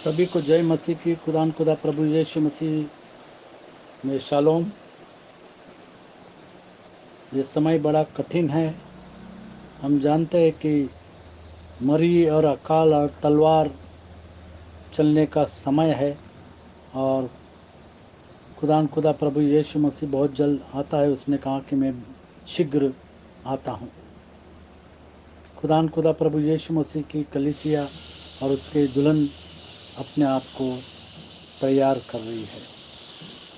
सभी को जय मसीह की। खुदा खुदा प्रभु यीशु मसीह में शालोम। ये समय बड़ा कठिन है। हम जानते हैं कि मरी और अकाल और तलवार चलने का समय है और खुदा प्रभु यीशु मसीह बहुत जल्द आता है। उसने कहा कि मैं शीघ्र आता हूँ। खुदा प्रभु यीशु मसीह की कलीसिया और उसके दुल्हन अपने आप को तैयार कर रही है।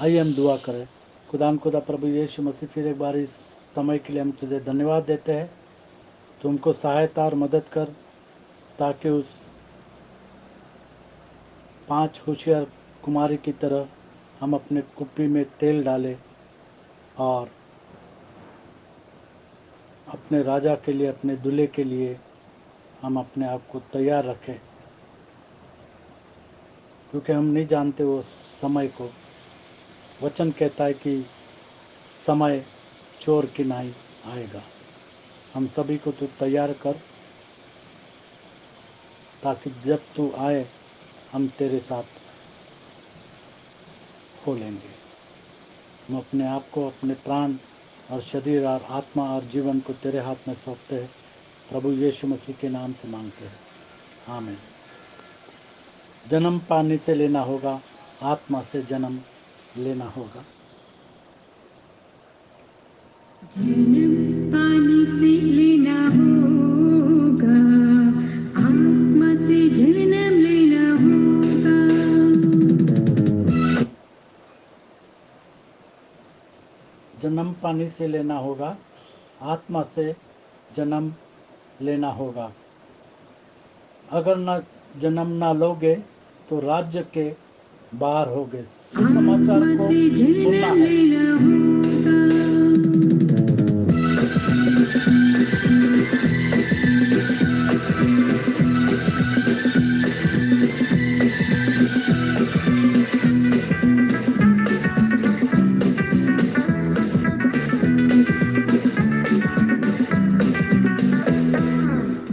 आइए हम दुआ करें। खुदा प्रभु यीशु मसीह, फिर एक बार इस समय के लिए हम तुझे धन्यवाद देते हैं। तुमको सहायता और मदद कर ताकि उस 5 होशियार कुमारी की तरह हम अपने कुप्पी में तेल डालें और अपने राजा के लिए, अपने दूल्हे के लिए हम अपने आप को तैयार रखें, क्योंकि हम नहीं जानते वो समय को। वचन कहता है कि समय चोर की नाई आएगा। हम सभी को तू तैयार कर ताकि जब तू आए हम तेरे साथ हो लेंगे। हम अपने आप को, अपने प्राण और शरीर और आत्मा और जीवन को तेरे हाथ में सौंपते हैं। प्रभु यीशु मसीह के नाम से मांगते हैं, आमीन। जन्म पानी से लेना होगा, आत्मा से जन्म लेना होगा। जन्म पानी से लेना होगा, आत्मा से जन्म लेना होगा। जन्म पानी से लेना होगा, आत्मा से जन्म लेना होगा। अगर न जन्म ना लोगे तो राज्य के बाहर होगे। सुसमाचार आत्मा को से सुनना जन्म है। लेना होगा।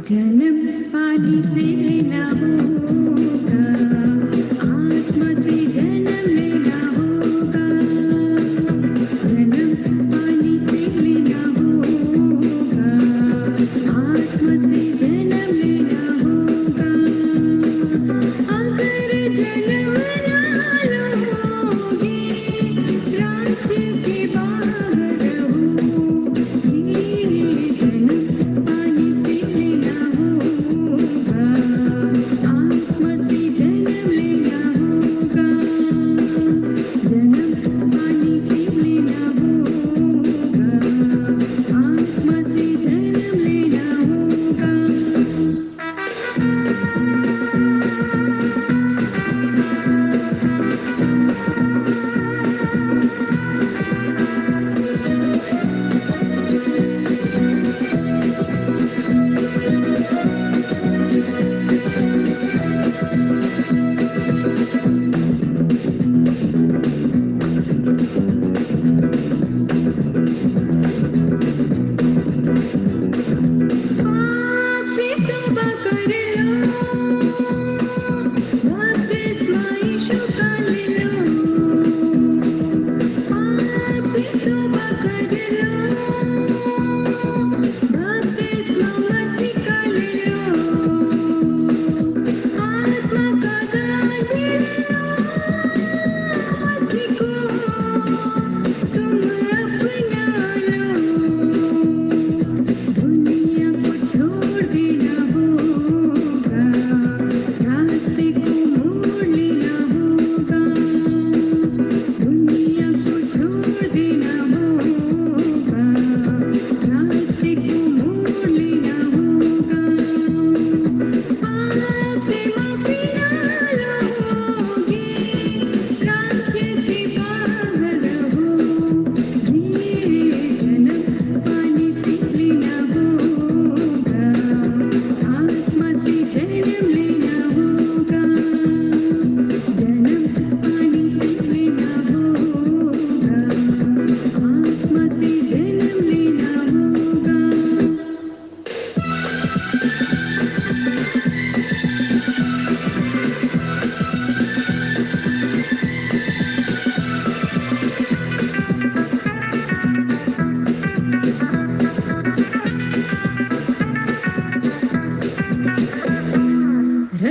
जन्म पानी से लेना होगा, आत्मा से जन्म लेना होगा। जन्म पानी से लेना होगा, आत्मा से जन्म लेना होगा। अगर जन्म ना लोगे, राज्य के बाहर रहोगे। जन्म पानी से लेना होगा, आत्मा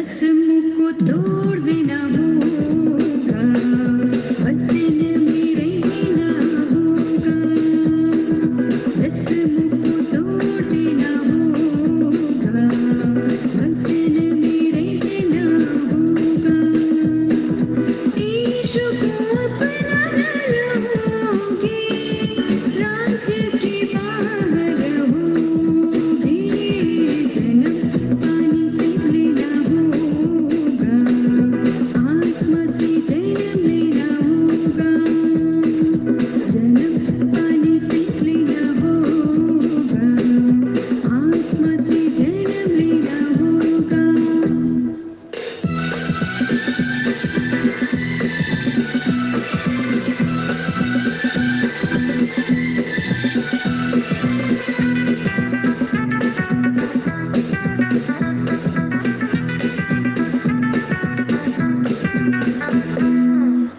रस्म को तोड़ देना होगा, वचन में रहना होगा। रस्म को तोड़ देना होगा, वचन में रहना होगा। यीशु को अपनाना लोगे, राज्य के बाहर रहोगे। जन्म पानी से लेना होगा, आत्मा से जन्म लेना होगा। जन्म पानी से लेना होगा, आत्मा से जन्म लेना होगा।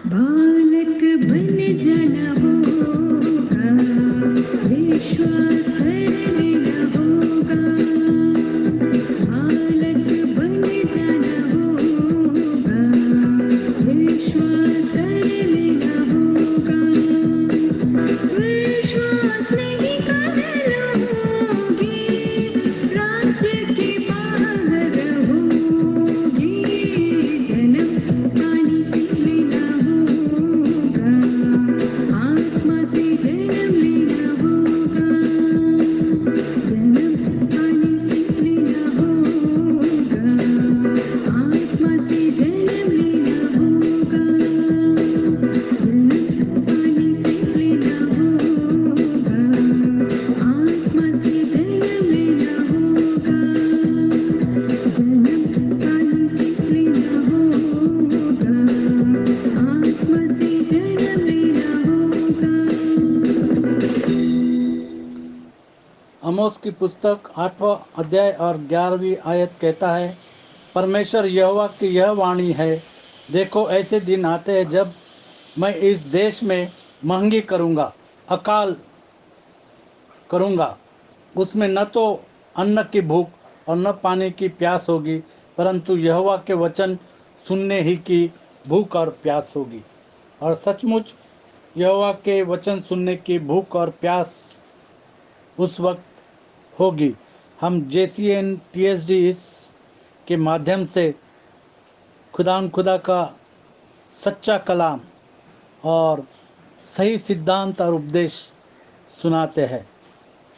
बालक बन जाना होगा, विश्वास कर लेना होगा। बालक बन जाना होगा, विश्वास कर लेना होगा। विश्वास नहीं कर लोगे, राज्य के बाहर रहोगे। जन्म पानी से लेना होगा, आत्मा से जन्म लेना होगा। जन्म पानी से लेना होगा, आत्मा से जन्म लेना होगा। जन्म पानी से लेना होगा, आत्मा से जन्म लेना होगा। जन्म पानी से लेना होगा, आत्मा से जन्म लेना होगा। आमोस की पुस्तक 8वां अध्याय और 11वीं आयत कहता है, परमेश्वर यहोवा की यह वाणी है, देखो ऐसे दिन आते हैं जब मैं इस देश में महंगी करूंगा, अकाल करूंगा। उसमें न तो अन्न की भूख और न पानी की प्यास होगी, परंतु यहोवा के वचन सुनने ही की भूख और प्यास होगी। और सचमुच यहोवा के वचन सुनने की भूख और प्यास उस वक्त होगी। हम JCN PhD इस के माध्यम से खुदा का सच्चा कलाम और सही सिद्धांत और उपदेश सुनाते हैं,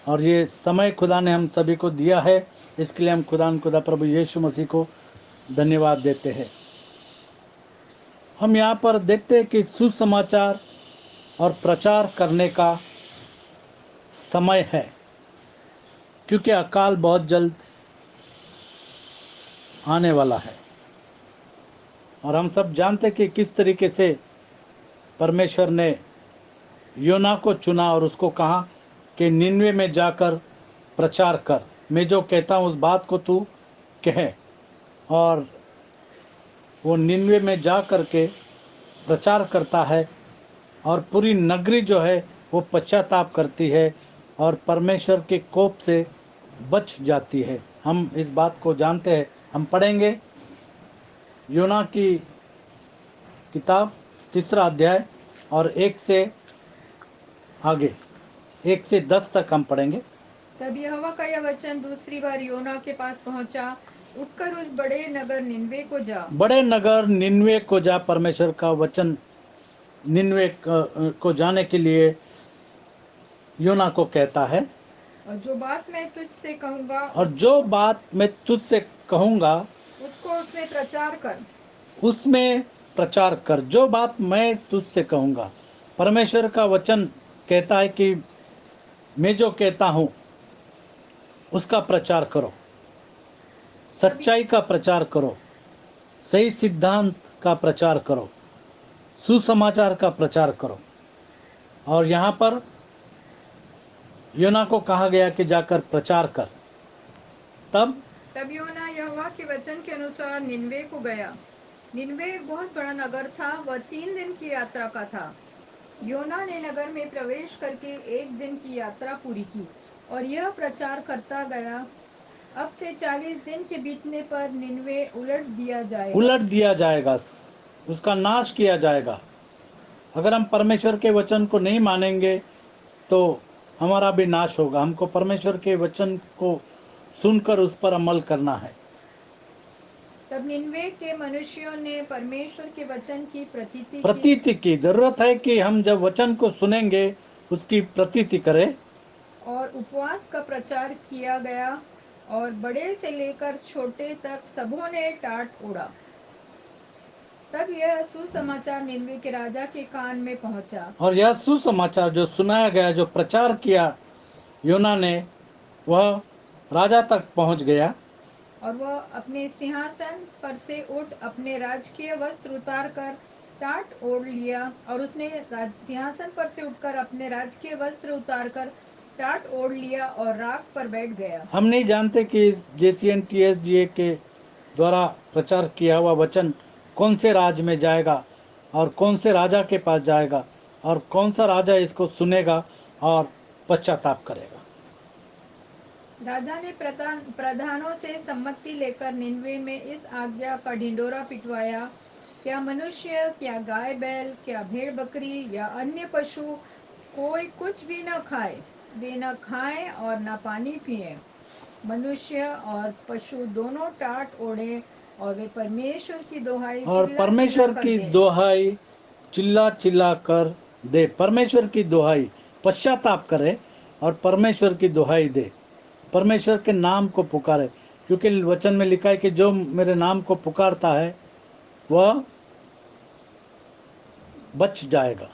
और ये समय खुदा ने हम सभी को दिया है। इसके लिए हम खुदा प्रभु यीशु मसीह को धन्यवाद देते हैं। हम यहाँ पर देखते हैं कि सुसमाचार और प्रचार करने का समय है, क्योंकि अकाल बहुत जल्द आने वाला है। और हम सब जानते हैं कि किस तरीके से परमेश्वर ने योना को चुना और उसको कहा कि निन्वे में जाकर प्रचार कर, मैं जो कहता हूँ उस बात को तू कहे। और वो निन्वे में जा कर के प्रचार करता है, और पूरी नगरी जो है वो पश्चाताप करती है और परमेश्वर के कोप से बच जाती है। हम इस बात को जानते हैं। हम पढ़ेंगे योना की किताब 3रा अध्याय और 1 से आगे, 1 से 10 तक हम पढ़ेंगे। तब यहोवा का यह वचन दूसरी बार योना के पास पहुंचा, उठकर उस बड़े नगर निनवे को जा। बड़े नगर निन्वे को जा। परमेश्वर का वचन निन्वे को जाने के लिए योना को कहता है, और जो बात मैं तुझसे कहूंगा और जो बात मैं तुझसे कहूँगा उसको उसमें प्रचार कर। उसमें प्रचार कर। जो बात मैं तुझसे कहूँगा, परमेश्वर का वचन कहता है कि मैं जो कहता हूँ उसका प्रचार करो, सच्चाई का प्रचार करो, सही सिद्धांत का प्रचार करो, सुसमाचार का प्रचार करो। और यहाँ पर योना को कहा गया कि जाकर प्रचार कर। तब योना यहोवा के वचन के अनुसार निनवे को गया। निनवे एक बहुत बड़ा नगर था, वह 3 दिन की यात्रा का था। योना ने नगर में प्रवेश करके 1 दिन की यात्रा पूरी की और यह प्रचार करता गया अब से 40 दिन के बीतने पर निनवे उलट दिया जाएगा, उसका नाश किया जाएगा। अगर हम परमेश्वर के वचन को नहीं मानेंगे तो हमारा भी नाश होगा। हमको परमेश्वर के वचन को सुनकर उस पर अमल करना है। तब निनवे के मनुष्यों ने परमेश्वर के वचन की प्रतीति की प्रतीति की जरूरत है कि हम जब वचन को सुनेंगे उसकी प्रतीति करें। और उपवास का प्रचार किया गया और बड़े से लेकर छोटे तक सबों ने टाट ओढ़ा। तब यह सुसमाचार निनवे के राजा के कान में पहुंचा। और यह सुसमाचार जो सुनाया गया, जो प्रचार किया योना ने, वह राजा तक पहुंच गया। और वह अपने सिंहासन पर से उठ अपने राजकीय वस्त्र उतार कर टाट ओढ़ लिया। और उसने सिंहासन पर से उठकर अपने राजकीय वस्त्र उतार कर टाट ओढ़ लिया और राख पर बैठ गया। हम नहीं जानते कि इस JCNTSGA के द्वारा प्रचार किया हुआ वचन कौन से राज्य में जाएगा और कौन से राजा के पास जाएगा और कौन सा राजा इसको सुनेगा और पश्चाताप करेगा। राजा ने प्रधानों से सम्मति लेकर निनवे में इस आज्ञा का ढिंडोरा पिटवाया, क्या मनुष्य, क्या गाय बैल, क्या भेड़ बकरी या अन्य पशु कोई कुछ भी न खाए। वे न खाएं और न पानी पिए। मनुष्य और पशु दोनों टाट ओढ़े और वे परमेश्वर की दोहाई और चिल्ला चिल्ला परमेश्वर कर की दें। दोहाई चिल्ला चिल्ला कर दे। परमेश्वर की दोहाई, पश्चाताप करे और परमेश्वर की दोहाई दे, परमेश्वर के नाम को पुकारे। क्योंकि वचन में लिखा है कि जो मेरे नाम को पुकारता है वह बच जाएगा।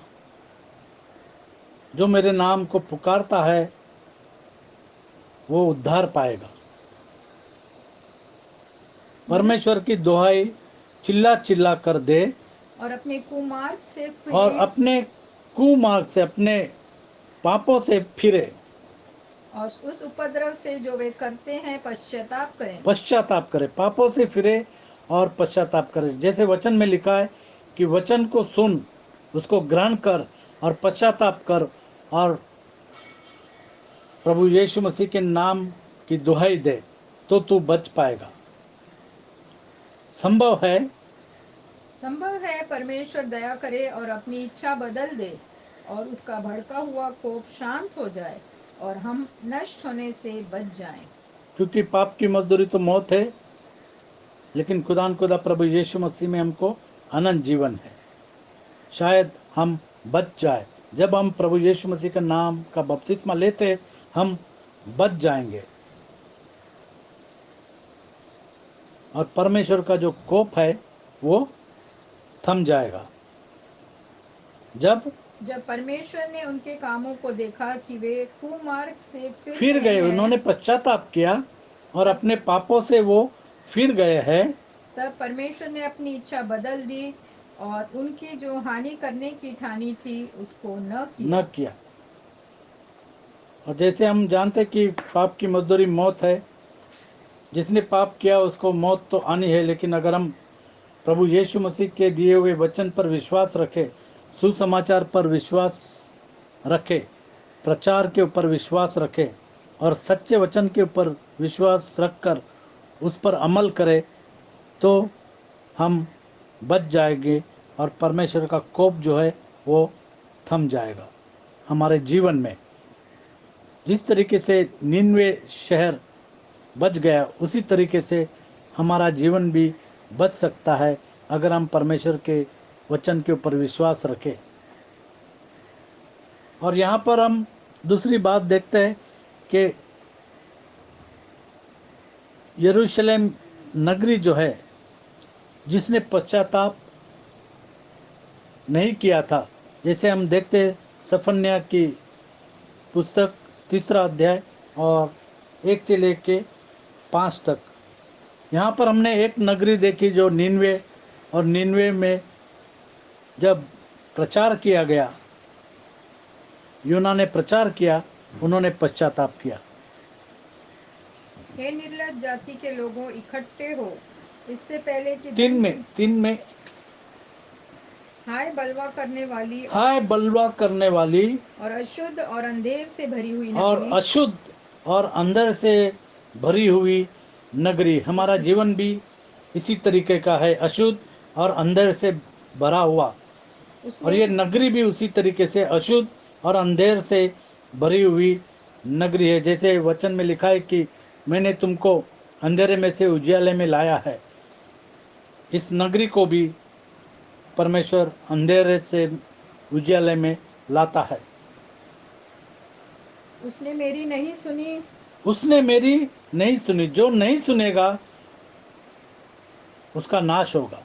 जो मेरे नाम को पुकारता है वो उद्धार पाएगा। परमेश्वर की दोहाई चिल्ला चिल्ला कर दे और अपने कुमार्ग से और फिरे अपने कुमार्ग से, अपने पापों से फिरे, और उस उपद्रव से जो वे करते हैं पश्चाताप करें। पश्चाताप करे, पापों से फिरे और पश्चाताप करे। जैसे वचन में लिखा है कि वचन को सुन, उसको ग्रहण कर और पश्चाताप कर और प्रभु यीशु मसीह के नाम की दुहाई दे तो तू बच पाएगा। संभव है परमेश्वर दया करे और अपनी इच्छा बदल दे और उसका भड़का हुआ कोप शांत हो जाए और हम नष्ट होने से बच जाएं। क्योंकि पाप की मजदूरी तो मौत है, लेकिन खुदा प्रभु यीशु मसीह में हमको अनंत जीवन है। शायद हम बच जाए। जब हम प्रभु यीशु मसीह का नाम का बपतिस्मा लेते हम बच जाएंगे और परमेश्वर का जो कोप है वो थम जाएगा। जब जब परमेश्वर ने उनके कामों को देखा कि वे कुमार्ग से फिर गए, हैं, उन्होंने पश्चाताप किया और अपने पापों से वो फिर गए हैं, तब परमेश्वर ने अपनी इच्छा बदल दी और उनकी जो हानि करने की ठानी थी उसको न न किया। किया। और जैसे हम जानते कि पाप की मजदूरी मौत है, जिसने पाप किया उसको मौत तो आनी है। लेकिन अगर हम प्रभु यीशु मसीह के दिए हुए वचन पर विश्वास रखें, सुसमाचार पर विश्वास रखें, प्रचार के ऊपर विश्वास रखें और सच्चे वचन के ऊपर विश्वास रखकर उस पर अमल करें तो हम बच जाएंगे और परमेश्वर का कोप जो है वो थम जाएगा हमारे जीवन में। जिस तरीके से निनवे शहर बच गया उसी तरीके से हमारा जीवन भी बच सकता है अगर हम परमेश्वर के वचन के ऊपर विश्वास रखें। और यहाँ पर हम दूसरी बात देखते हैं कि यरूशलेम नगरी जो है, जिसने पश्चाताप नहीं किया था, जैसे हम देखते हैं सफन्या की पुस्तक 3 अध्याय और 1 से लेके 5 तक। यहाँ पर हमने एक नगरी देखी जो निनवे, और निनवे में जब प्रचार किया गया, यूना ने प्रचार किया, उन्होंने पश्चाताप किया। हे निर्लज जाति के लोगों, इकट्ठे हो, इससे पहले कि तीन में हाय बलवा करने वाली हाय बलवा करने वाली और अशुद्ध और अंधेर से भरी हुई और नगरी, अशुद्ध और अंदर से भरी हुई नगरी। हमारा जीवन भी इसी तरीके का है, अशुद्ध और अंधेर से भरा हुआ। और उसने ये नगरी भी उसी तरीके से अशुद्ध और अंधेर से भरी हुई नगरी है। जैसे वचन में लिखा है कि मैंने तुमको अंधेरे में से उजियाले में लाया है। इस नगरी को भी परमेश्वर अंधेरे से उजियाले में लाता है। उसने मेरी नहीं सुनी, उसने मेरी नहीं सुनी। जो नहीं सुनेगा उसका नाश होगा।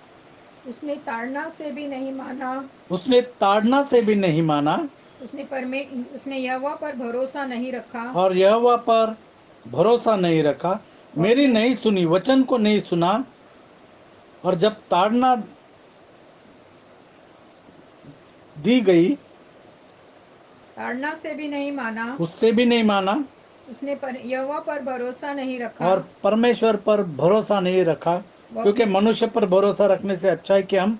उसने ताड़ना से भी नहीं माना, उसने ताड़ना से भी नहीं माना उसने यहोवा पर भरोसा नहीं रखा। और यहोवा पर भरोसा नहीं रखा। वो मेरी अपने नहीं सुनी, वचन को नहीं सुना। और जब ताड़ना दी गई ताड़ना से भी नहीं माना, उससे भी नहीं माना उसने यहोवा पर भरोसा नहीं रखा। और परमेश्वर पर भरोसा नहीं रखा। वो क्योंकि अपने मनुष्य पर भरोसा रखने से अच्छा है कि हम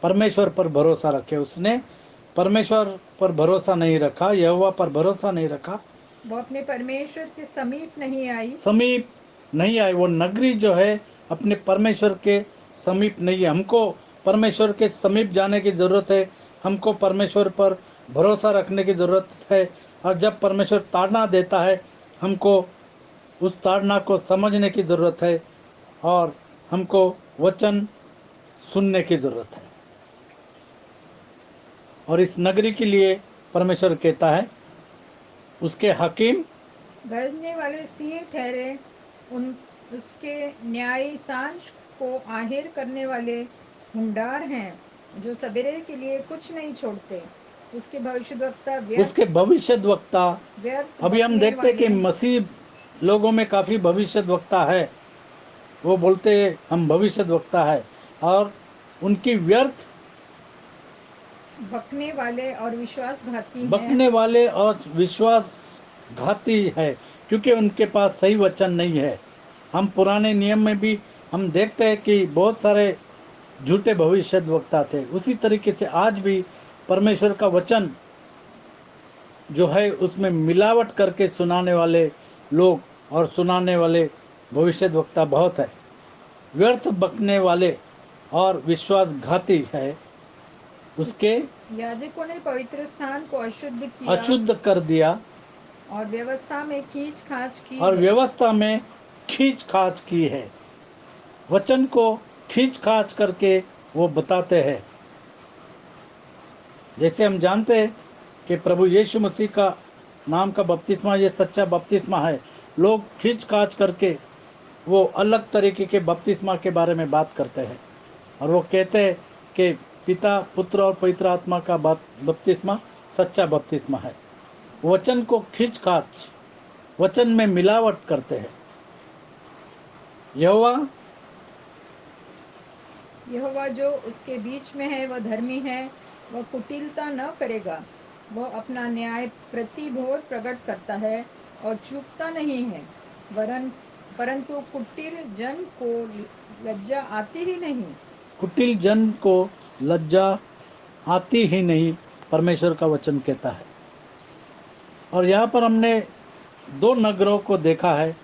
परमेश्वर पर भरोसा रखें। उसने परमेश्वर पर भरोसा नहीं रखा, यहोवा पर भरोसा नहीं रखा। वो अपने परमेश्वर के समीप नहीं आई। समीप नहीं आए। वो नगरी जो है अपने परमेश्वर के समीप नहीं है। हमको परमेश्वर के समीप जाने की जरूरत है। हमको परमेश्वर पर भरोसा रखने की जरूरत है। और जब परमेश्वर ताड़ना देता है, हमको उस ताड़ना को समझने की जरूरत है और हमको वचन सुनने की जरूरत है। और इस नगरी के लिए परमेश्वर कहता है, उसके हकीम गरजने वाले सिंह ठहरे, उन उसके न्यायी सांझ को आहिर करने वाले हुंडार हैं, जो सवेरे के लिए कुछ नहीं छोड़ते। उसके भविष्यद्वक्ता उसके भविष्यद्वक्ता। व्यर्थ अभी हम बकने देखते हैं कि वाले मसीह लोगों में काफी भविष्यद्वक्ता है। वो बोलते हैं हम भविष्यद्वक्ता है, और उनकी व्यर्थ बकने वाले और विश्वासघाती हैं। बकने वाले और विश्वासघाती है, क्योंकि उनके पास सही वचन नहीं है। हम पुराने नियम में भी हम देखते हैं कि बहुत सारे झूठे भविष्यद्वक्ता थे। उसी तरीके से आज भी परमेश्वर का वचन जो है उसमें मिलावट करके सुनाने वाले लोग और सुनाने वाले भविष्यद्वक्ता बहुत है। व्यर्थ बकने वाले और विश्वासघाती है। उसके याजकों ने पवित्र स्थान को अशुद्ध किया अशुद्ध कर दिया और व्यवस्था में खींच खाच की और है। व्यवस्था में खींच खाच की है। वचन को खींच खाच करके वो बताते हैं। जैसे हम जानते हैं कि प्रभु यीशु मसीह का नाम का बपतिस्मा ये सच्चा बपतिस्मा है। लोग खींच खाच करके वो अलग तरीके के बपतिस्मा के बारे में बात करते हैं, और वो कहते हैं कि पिता पुत्र और पवित्र आत्मा का बपतिस्मा सच्चा बपतिस्मा है। वचन को खींच खाच, वचन में मिलावट करते हैं। यहोवा यहोवा जो उसके बीच में है वह धर्मी है, वह कुटिलता न करेगा। वह अपना न्याय प्रति भोर प्रकट करता है और चूकता नहीं है। वरन परंतु कुटिल जन को लज्जा आती ही नहीं। कुटिल जन को लज्जा आती ही नहीं, परमेश्वर का वचन कहता है। और यहाँ पर हमने दो नगरों को देखा है।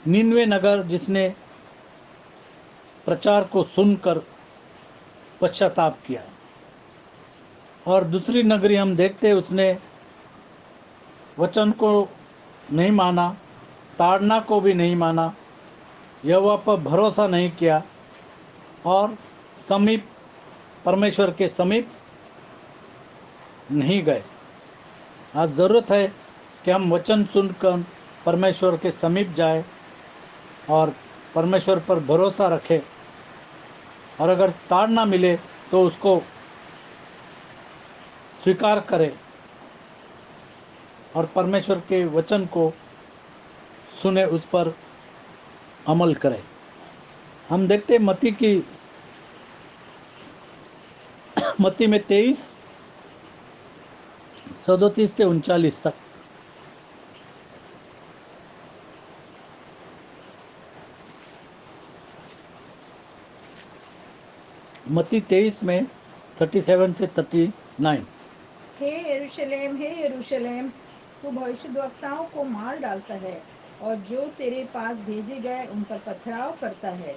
निनवे नगर जिसने प्रचार को सुनकर पश्चाताप किया, और दूसरी नगरी हम देखते हैं उसने वचन को नहीं माना, ताड़ना को भी नहीं माना, यहोवा पर भरोसा नहीं किया और समीप परमेश्वर के समीप नहीं गए। आज ज़रूरत है कि हम वचन सुनकर परमेश्वर के समीप जाए और परमेश्वर पर भरोसा रखें, और अगर ताड़ना मिले तो उसको स्वीकार करें और परमेश्वर के वचन को सुने, उस पर अमल करें। हम देखते हैं मत्ती में 23:37 से 39 तक। मत्ती 23 में 37 से 39। हे यरूशलेम, हे यरूशलेम, तू भविष्यद्वक्ताओं को मार डालता है और जो तेरे पास भेजे गए उन पर पथराव करता है।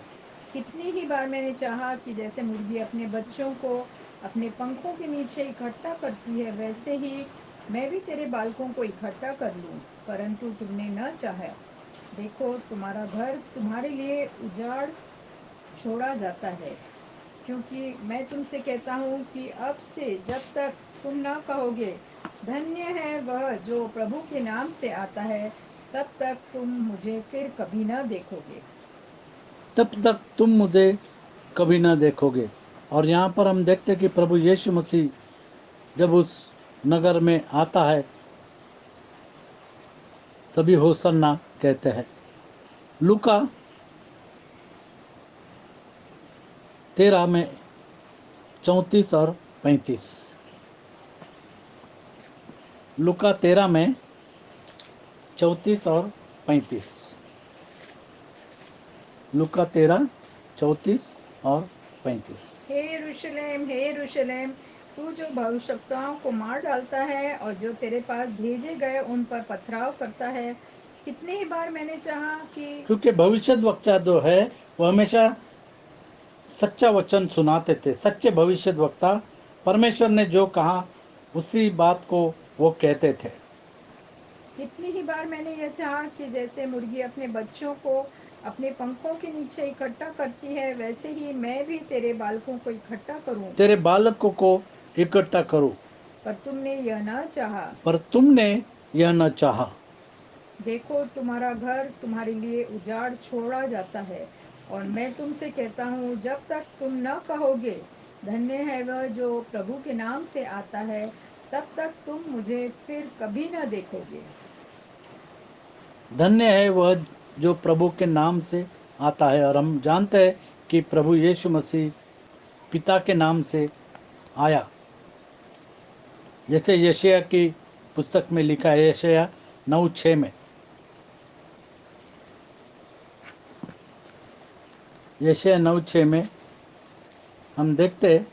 कितनी ही बार मैंने चाहा कि जैसे मुर्गी अपने बच्चों को अपने पंखों के नीचे इकट्ठा करती है, वैसे ही मैं भी तेरे बालकों को इकट्ठा कर लूं, परंतु तुमने न चाहा। देखो, तुम्हारा घर तुम्हारे लिए उजाड़ छोड़ा जाता है, क्योंकि मैं तुमसे कहता हूँ कि अब से जब तक तुम न कहोगे, धन्य है वह जो प्रभु के नाम से आता है, तब तक तुम मुझे फिर कभी न देखोगे। तब तक तुम मुझे कभी ना देखोगे। और यहाँ पर हम देखते हैं कि प्रभु यीशु मसीह जब उस नगर में आता है, सभी होसन्ना कहते हैं। लूका 13 में 34 और 35। लूका 13 में 34 और 35। लूका 13, 34 और 35। हे यरूशलेम, तू जो भविष्यवक्ताओं को मार डालता है और जो तेरे पास भेजे गए उन पर पथराव करता है, कितनी ही बार मैंने चाहा कि क्योंकि भविष्यद्वक्ता जो है वो हमेशा सच्चा वचन सुनाते थे। सच्चे भविष्यद्वक्ता परमेश्वर ने जो कहा उसी बात को वो कहते थे। कितनी ही बार मैंने यह चाहा कि जैसे मुर्गी अपने बच्चों को अपने पंखों के नीचे इकट्ठा करती है, वैसे ही मैं भी तेरे बालकों को इकट्ठा करूं, तेरे बालकों को इकट्ठा करो, पर तुमने यह न चाहा। पर तुमने यह न चाहा। देखो, तुम्हारा घर तुम्हारे लिए उजाड़ छोड़ा जाता है, और मैं तुमसे कहता हूँ, जब तक तुम न कहोगे, धन्य है वह जो प्रभु के नाम से आता है, तब तक तुम मुझे फिर कभी न देखोगे। धन्य है वह जो प्रभु के नाम से आता है। और हम जानते हैं कि प्रभु यीशु मसीह पिता के नाम से आया। जैसे यशायाह की पुस्तक में लिखा है, यशायाह 9:6 में। यशायाह 9:6 में हम देखते हैं,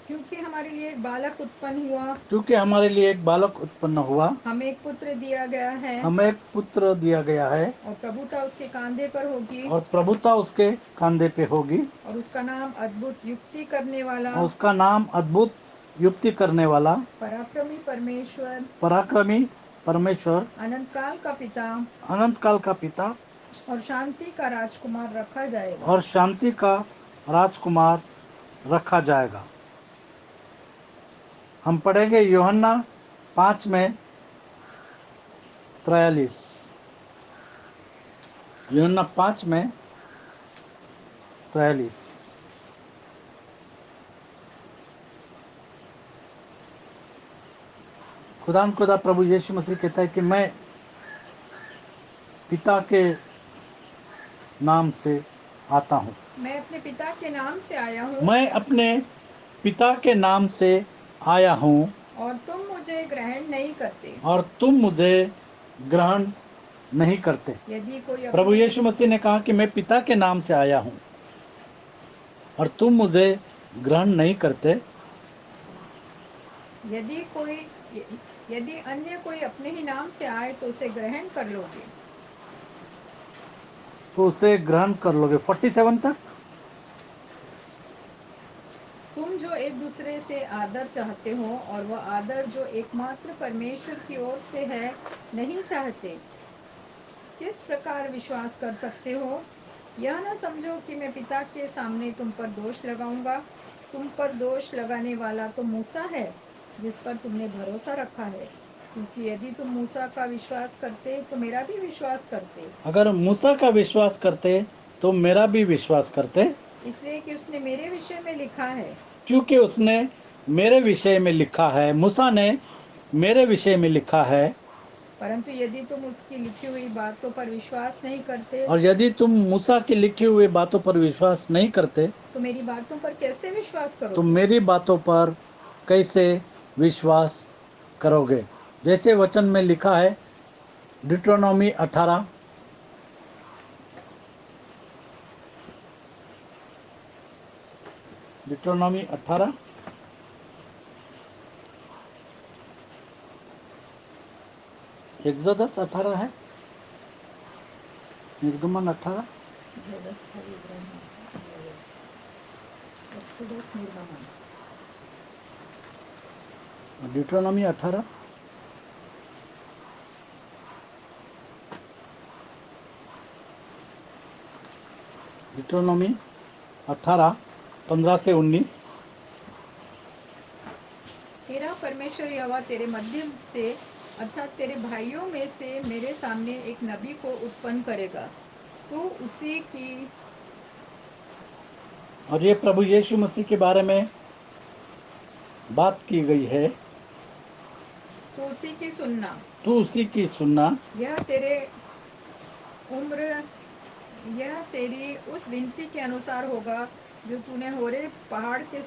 क्योंकि हमारे लिए एक बालक उत्पन्न हुआ, क्योंकि हमारे लिए एक बालक उत्पन्न हुआ, हमें एक पुत्र दिया गया है, हमें एक पुत्र दिया गया है, और प्रभुता उसके कंधे पर होगी, और प्रभुता उसके कंधे पे होगी, और उसका नाम अद्भुत युक्ति करने वाला, और उसका नाम अद्भुत युक्ति करने वाला, पराक्रमी परमेश्वर, पराक्रमी परमेश्वर, अनंत काल का पिता, अनंत काल का पिता, और शांति का राजकुमार रखा जाएगा। और शांति का राजकुमार रखा जाएगा। हम पढ़ेंगे यूहन्ना 5 में 43। यूहन्ना 5 में 43। खुदा प्रभु यीशु मसीह कहता है कि मैं पिता के नाम से आता हूँ। मैं अपने पिता के नाम से आया हूँ, मैं अपने पिता के नाम से आया हूँ, और तुम मुझे ग्रहण नहीं करते। और तुम मुझे ग्रहण नहीं करते। यदि कोई प्रभु अपने यीशु मसीह ने कहा कि मैं पिता के नाम से आया हूँ और तुम मुझे ग्रहण नहीं करते। यदि कोई यदि अन्य कोई अपने ही नाम से आए तो उसे ग्रहण कर लोगे। तो उसे ग्रहण कर लोगे। 47 तक। तुम जो एक दूसरे से आदर चाहते हो, और वह आदर जो एकमात्र परमेश्वर की ओर से है, नहीं चाहते, किस प्रकार विश्वास कर सकते हो? यह न समझो कि मैं पिता के सामने तुम पर दोष लगाऊंगा। तुम पर दोष लगाने वाला तो मूसा है, जिस पर तुमने भरोसा रखा है, क्योंकि यदि तुम मूसा का विश्वास करते तो मेरा भी विश्वास करते, अगर मूसा का विश्वास करते तो मेरा भी विश्वास करते, इसलिए कि उसने मेरे विषय में लिखा है। क्योंकि उसने मेरे विषय में लिखा है। मूसा ने मेरे विषय में लिखा है। परंतु यदि तुम उसकी लिखी हुई बातों पर विश्वास नहीं करते, और यदि तुम मूसा की लिखी हुई बातों पर विश्वास नहीं करते तो मेरी बातों पर कैसे विश्वास तो करोगे? मेरी बातों पर कैसे विश्वास करोगे? जैसे वचन में लिखा है, डिट्रोनॉमी 18, डिट्रोनॉमी 18 एक एक्सोदस 18 है, निर्गमन 18। व्यवस्था विवरण है, एक्सोडस निर्गमन, ड्यूट्रोनॉमी 18। ड्यूट्रोनॉमी 18 15 से 19। तेरा परमेश्वर यहोवा तेरे मध्य से अर्थात तेरे भाइयों में से मेरे सामने एक नबी को उत्पन्न करेगा। तू उसी की और ये प्रभु यीशु मसीह के बारे में बात की गई है, तू उसी की सुनना। तू उसी की सुनना। यह तेरे उम्र यह तेरी उस विनती के अनुसार होगा जो तूने होरे पहाड़ के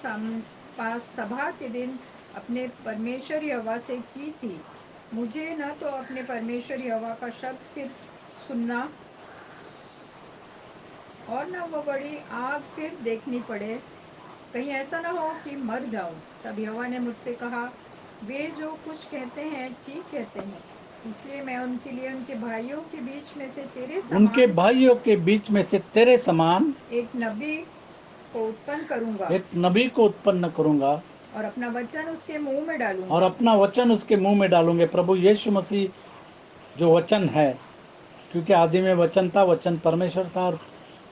पास सभा के दिन अपने परमेश्वर यहोवा से की थी। मुझे न तो अपने परमेश्वर यहोवा का शब्द फिर सुनना और न वो बड़ी आग फिर देखनी पड़े, कहीं ऐसा न हो कि मर जाऊं। तब यहोवा ने मुझसे कहा, वे जो कुछ कहते हैं ठीक कहते हैं, इसलिए मैं उनके लिए उनके भाइयों के बीच में से तेरे उनके समान भाइयों के बीच में से तेरे समान एक नबी को उत्पन्न करूंगा एक नबी को उत्पन्न करूंगा और अपना वचन उसके मुंह में और डालूंगा। अपना वचन उसके मुंह में डालूंगे। प्रभु यीशु मसीह जो वचन है, क्योंकि आदि में वचन था, वचन परमेश्वर था और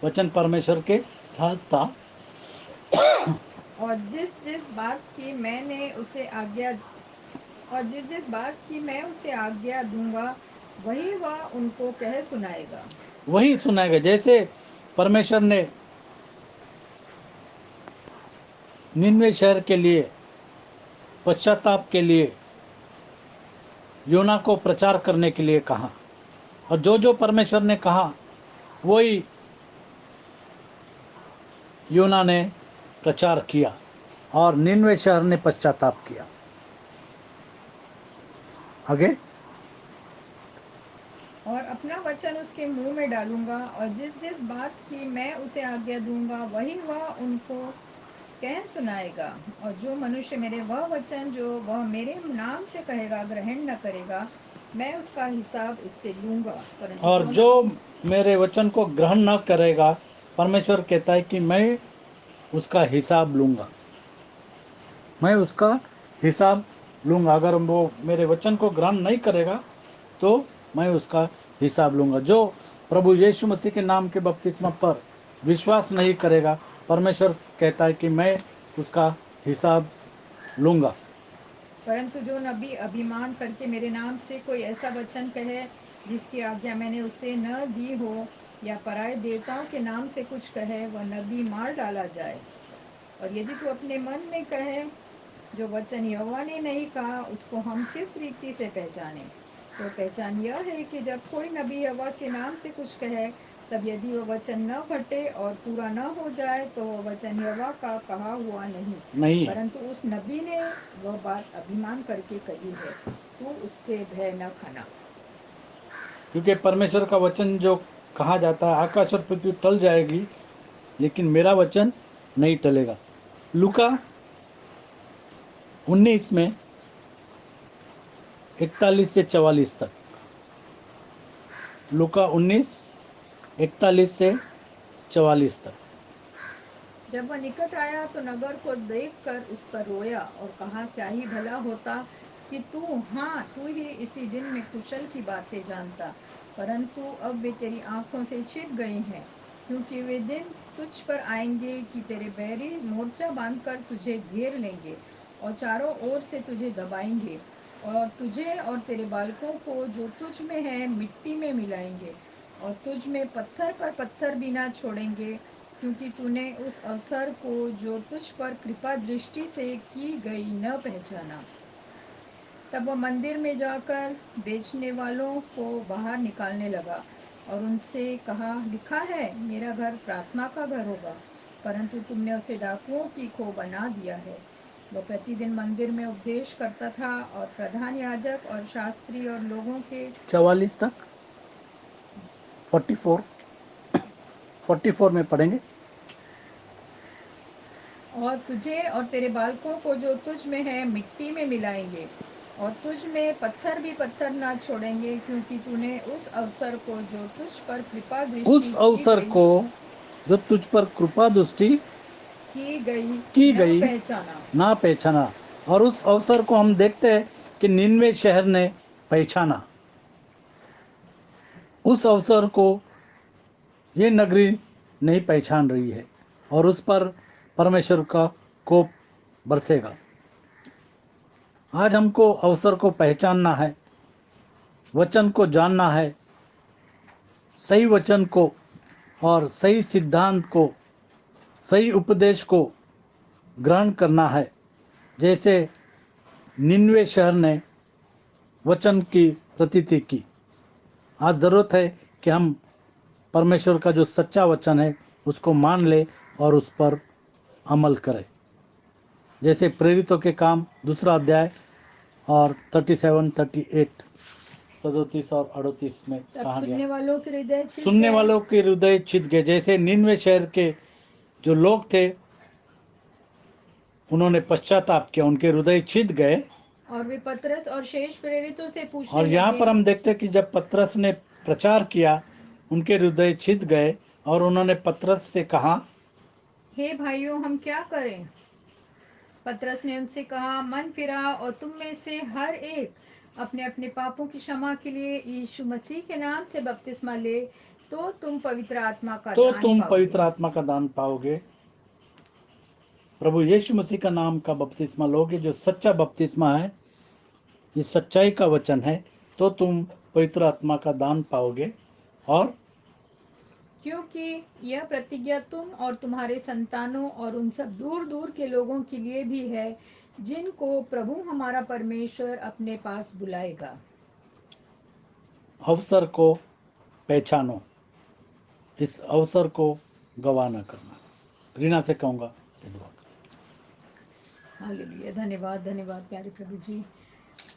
वचन परमेश्वर के साथ था। और जिस जिस बात की मैं उसे आज्ञा दूंगा, वही वह उनको कह सुनाएगा। वही सुनाएगा। जैसे परमेश्वर ने निन्वे शहर के लिए पश्चाताप के लिए योना को प्रचार करने के लिए कहा, और जो जो परमेश्वर ने कहा वही योना ने प्रचार किया और निन्वे शहर ने पश्चाताप किया। आगे, और अपना वचन उसके मुंह में डालूंगा, और जिस जिस बात की मैं उसे आज्ञा दूंगा, वही वह उनको कह सुनाएगा। और जो मनुष्य मेरे वह वचन जो वह मेरे नाम से कहेगा ग्रहण न करेगा, मैं उसका हिसाब उससे लूंगा। परंतु और जो जो नबी मेरे वचन को ग्रहण न करेगा, परमेश्वर कहता है कि मैं उसका हिसाब लूंगा। मैं उसका हिसाब लूंगा। अगर वो मेरे वचन को ग्रहण नहीं करेगा तो मैं उसका हिसाब लूंगा। जो प्रभु यीशु मसीह के नाम के बपतिस्मा पर विश्वास नहीं करेगा, परमेश्वर कहता है कि मैं उसका हिसाब लूंगा। परंतु जो नबी अभिमान करके मेरे नाम से कोई ऐसा वचन कहे जिसकी आज्ञा मैंने उसे न दी हो, या पराये देवताओं के नाम से कुछ कहे, वह नबी मार डाला जाए। और यदि तू अपने मन में कहे, जो वचन यहोवा ने नहीं कहा उसको हम किस रीति से पहचाने, तो पहचान यह है कि जब कोई नबी यहोवा के नाम से कुछ कहे, तब यदि वह वचन न घटे और पूरा न हो जाए, तो वह वचन यहोवा का कहा हुआ नहीं है, परंतु उस नबी ने वह बात अभिमान करके कही है। तू उससे भय न खाना। क्योंकि परमेश्वर का वचन जो कहा जाता है, आकाश और पृथ्वी टल जाएगी लेकिन मेरा वचन नहीं टलेगा। लूका 19 में 41 से 44 तक। लूका 19 41 से 44 तक। जब वह निकट आया तो नगर को देखकर उस पर रोया और कहा, क्या ही भला होता कि तू ही इसी दिन में कुशल की बातें जानता, परंतु अब वे तेरी आंखों से छिप गए हैं। क्योंकि वे दिन तुझ पर आएंगे कि तेरे बैरी मोर्चा बांधकर तुझे घेर लेंगे और चारों ओर से तुझे दबाएंगे, और तुझे और तेरे बालकों को जो तुझ में है मिट्टी में मिलाएंगे, और तुझ में पत्थर पर पत्थर भी ना छोड़ेंगे, क्योंकि तूने उस अवसर को जो तुझ पर कृपा दृष्टि से की गई न पहचाना। तब वह मंदिर में जाकर बेचने वालों को बाहर निकालने लगा और उनसे कहा, लिखा है, मेरा घर प्रार्थना का घर होगा, परंतु तुमने उसे डाकुओं की खो बना दिया है। वह प्रतिदिन मंदिर में उपदेश करता था और प्रधान याजक और शास्त्री और लोगों के 44 तक, 44 में पढ़ेंगे। और तुझे और तेरे बालकों को जो तुझ में है मिट्टी में मिलाएंगे, और तुझ में पत्थर भी पत्थर ना छोड़ेंगे, क्योंकि तूने उस अवसर को जो तुझ पर कृपा दृष्टि उस अवसर को जो तुझ पर कृपा दृष्टि की की गई पहचाना। ना पहचाना। और उस अवसर को हम देखते हैं कि निन्वे शहर ने पहचाना। उस अवसर को ये नगरी नहीं पहचान रही है और उस पर परमेश्वर का कोप बरसेगा। आज हमको अवसर को पहचानना है, वचन को जानना है, सही वचन को और सही सिद्धांत को, सही उपदेश को ग्रहण करना है। जैसे निन्वे शहर ने वचन की प्रतीति की। आज जरूरत है कि हम परमेश्वर का जो सच्चा वचन है उसको मान ले और उस पर अमल करें। जैसे प्रेरितों के काम 2 अध्याय और 37, 38, 37 और 38 में तब कहा गया। सुनने वालों के हृदय छिद सुनने गए वालों के हृदय छिद गए। जैसे निन्वे शहर के जो लोग थे उन्होंने पश्चाताप किया, उनके हृदय छिद गए। और वे पतरस और शेष प्रेरितों से पूछने और यहाँ लगे, पर हम देखते हैं कि जब पतरस ने प्रचार किया उनके हृदय छिद गए और उन्होंने पतरस से कहा, हे भाइयों, हम क्या करें? पतरस ने उनसे कहा, मन फिरा और तुम में से हर एक अपने अपने पापों की क्षमा के लिए यीशु मसीह के नाम से बपतिस्मा ले, तो तुम पवित्र आत्मा का तो दान तुम पाओगे। पवित्र आत्मा का दान पाओगे। प्रभु यीशु मसीह का नाम का बपतिस्मा लोगे, जो सच्चा बपतिस्मा है, ये सच्चाई का वचन है, तो तुम पवित्र आत्मा का दान पाओगे। और क्योंकि यह प्रतिज्ञा तुम और तुम्हारे संतानों और उन सब दूर दूर के लोगों के लिए भी है, जिनको प्रभु हमारा परमेश्वर अपने पास बुलाएगा। अवसर को पहचानो, इस अवसर को गवा न करना। रीना से कहूंगा कि दुआ करें। हालेलुया। धन्यवाद, धन्यवाद प्यारे प्रभु जी।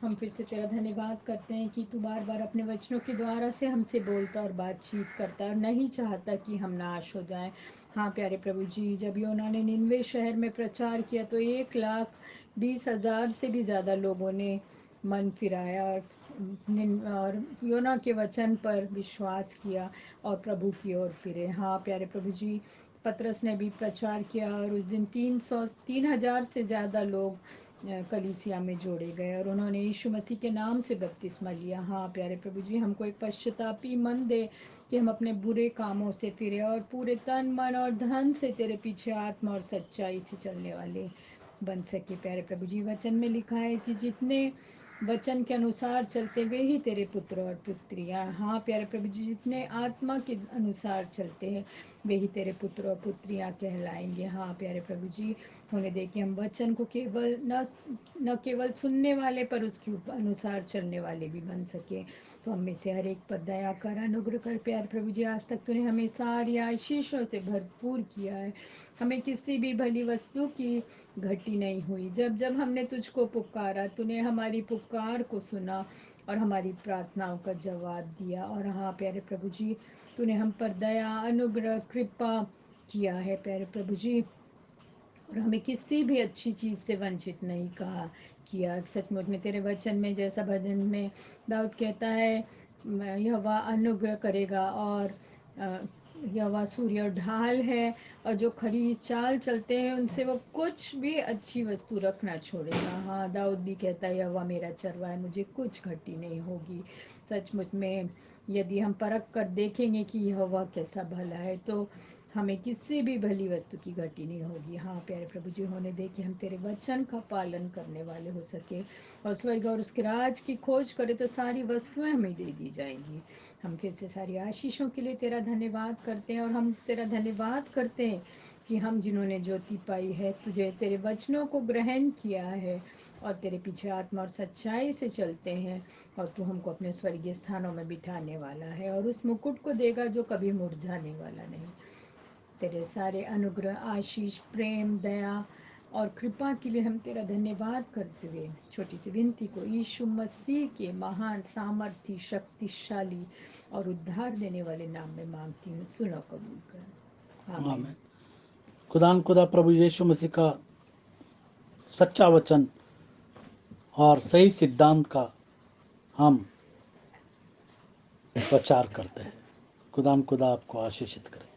हम फिर से तेरा धन्यवाद करते हैं कि तू बार बार अपने वचनों के द्वारा से हमसे बोलता और बातचीत करता और नहीं चाहता कि हम नाश हो जाएं। हाँ प्यारे प्रभु जी, जब योना ने निन्वे शहर में प्रचार किया तो 1,20,000 से भी ज़्यादा लोगों ने मन फिराया और योना के वचन पर विश्वास किया और प्रभु की ओर फिरे। हाँ प्यारे प्रभु जी, पतरस ने भी प्रचार किया और उस दिन 3,000 से ज़्यादा लोग कलीसिया में जोड़े गए और उन्होंने यीशु मसीह के नाम से बपतिस्मा लिया। हाँ प्यारे प्रभु जी, हमको एक पश्चातापी मन दे कि हम अपने बुरे कामों से फिरे और पूरे तन मन और धन से तेरे पीछे आत्मा और सच्चाई से चलने वाले बन सके। प्यारे प्रभु जी, वचन में लिखा है कि जितने वचन के अनुसार चलते वे ही तेरे पुत्र और पुत्रियाँ। हाँ प्यारे प्रभु जी, जितने आत्मा के अनुसार चलते हैं वे ही तेरे पुत्र और पुत्रियाँ कहलाएंगे। हाँ प्यारे प्रभु जी, होने दे कि हम वचन को केवल न केवल सुनने वाले पर उसके अनुसार चलने वाले भी बन सके। तो हम में से हर एक पर दया कर, अनुग्रह कर प्यारे प्रभु जी। आज तक तूने हमें सारी आशीषों से भरपूर किया है, हमें किसी भी भली वस्तु की घटी नहीं हुई। जब जब हमने तुझको पुकारा तूने हमारी पुकार को सुना और हमारी प्रार्थनाओं का जवाब दिया। और हाँ प्यारे प्रभु जी, तूने हम पर दया, अनुग्रह, कृपा किया है प्यारे प्रभु जी, और हमें किसी भी अच्छी चीज़ से वंचित नहीं कहा किया। सचमुच में तेरे वचन में जैसा भजन में दाऊद कहता है, यहोवा अनुग्रह करेगा और यहोवा सूर्य और ढाल है, और जो खरी चाल चलते हैं उनसे वो कुछ भी अच्छी वस्तु रख ना छोड़ेगा। हाँ दाऊद भी कहता है, यहोवा मेरा चरवाहा है, मुझे कुछ घटी नहीं होगी। सचमुच में यदि हम परख कर देखेंगे कि यहोवा कैसा भला है, तो हमें किसी भी भली वस्तु की घटी नहीं होगी। हाँ प्यारे प्रभु जी, होने दे कि हम तेरे वचन का पालन करने वाले हो सके और स्वर्ग और उसके राज की खोज करें तो सारी वस्तुएं हमें दे दी जाएंगी। हम फिर से सारी आशीषों के लिए तेरा धन्यवाद करते हैं और हम तेरा धन्यवाद करते हैं कि हम जिन्होंने ज्योति पाई है, तुझे तेरे वचनों को ग्रहण किया है और तेरे पीछे आत्मा और सच्चाई से चलते हैं, और तू हमको अपने स्वर्गीय स्थानों में बिठाने वाला है और उस मुकुट को देगा जो कभी मुरझाने वाला नहीं। तेरे सारे अनुग्रह, आशीष, प्रेम, दया और कृपा के लिए हम तेरा धन्यवाद करते हुए छोटी सी विनती को यीशु मसीह के महान, सामर्थी, शक्तिशाली और उद्धार देने वाले नाम में मांगती हूँ, सुनो कबूल कर, आमीन। आमीन। खुदा प्रभु यीशु मसीह का सच्चा वचन और सही सिद्धांत का हम प्रचार करते हैं। खुदा आपको आशीषित करे।